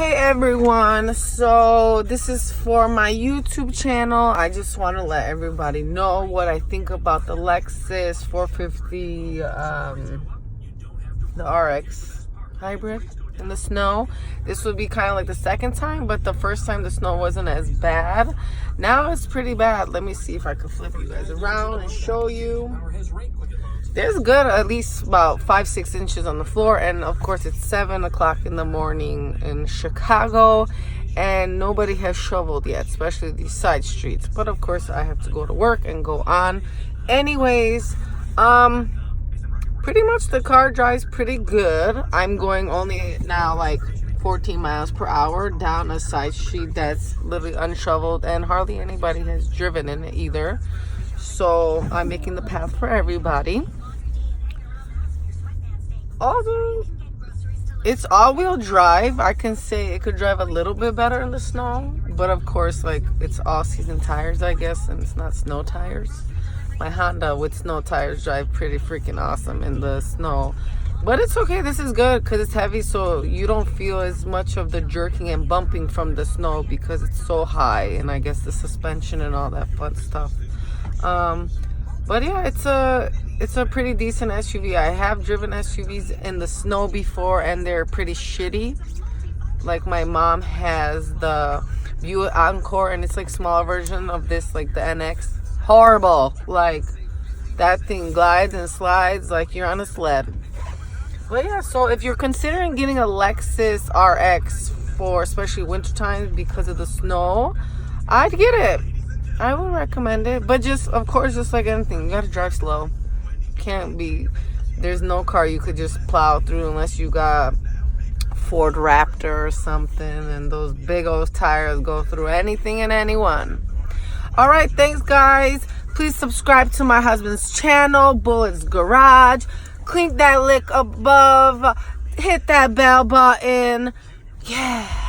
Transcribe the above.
Hey everyone, so this is for my YouTube channel. I just want to let everybody know what I think about the Lexus 450 the RX hybrid in the snow. This would be kind of like the second time, but the first time the snow wasn't as bad. Now it's pretty bad. Let me see if I can flip you guys around and show you. There's good at least about 5-6 inches on the floor, and of course it's 7 o'clock in the morning in Chicago and nobody has shoveled yet, especially these side streets. But of course I have to go to work and go on anyways. Pretty much the car drives pretty good. I'm going only now like 14 miles per hour down a side street that's literally unshoveled and hardly anybody has driven in it either. So I'm making the path for everybody. Although it's all-wheel drive, I can say it could drive a little bit better in the snow. But of course, like, it's all-season tires, I guess, and it's not snow tires. My Honda with snow tires drive pretty freaking awesome in the snow. But it's okay. This is good because it's heavy, so you don't feel as much of the jerking and bumping from the snow because it's so high. And I guess the suspension and all that fun stuff. But yeah, it's a pretty decent SUV. I have driven SUVs in the snow before and they're pretty shitty. Like my mom has the Buick Encore and it's like smaller version of this, like the NX. Horrible. Like that thing glides and slides like you're on a sled. But yeah, so if you're considering getting a Lexus RX for especially winter times because of the snow, I'd get it. I would recommend it, but just, of course, just like anything, you gotta drive slow. Can't be, there's no car you could just plow through unless you got Ford Raptor or something, and those big old tires go through anything and anyone. All right, thanks, guys. Please subscribe to my husband's channel, Bullet's Garage. Click that link above. Hit that bell button. Yeah.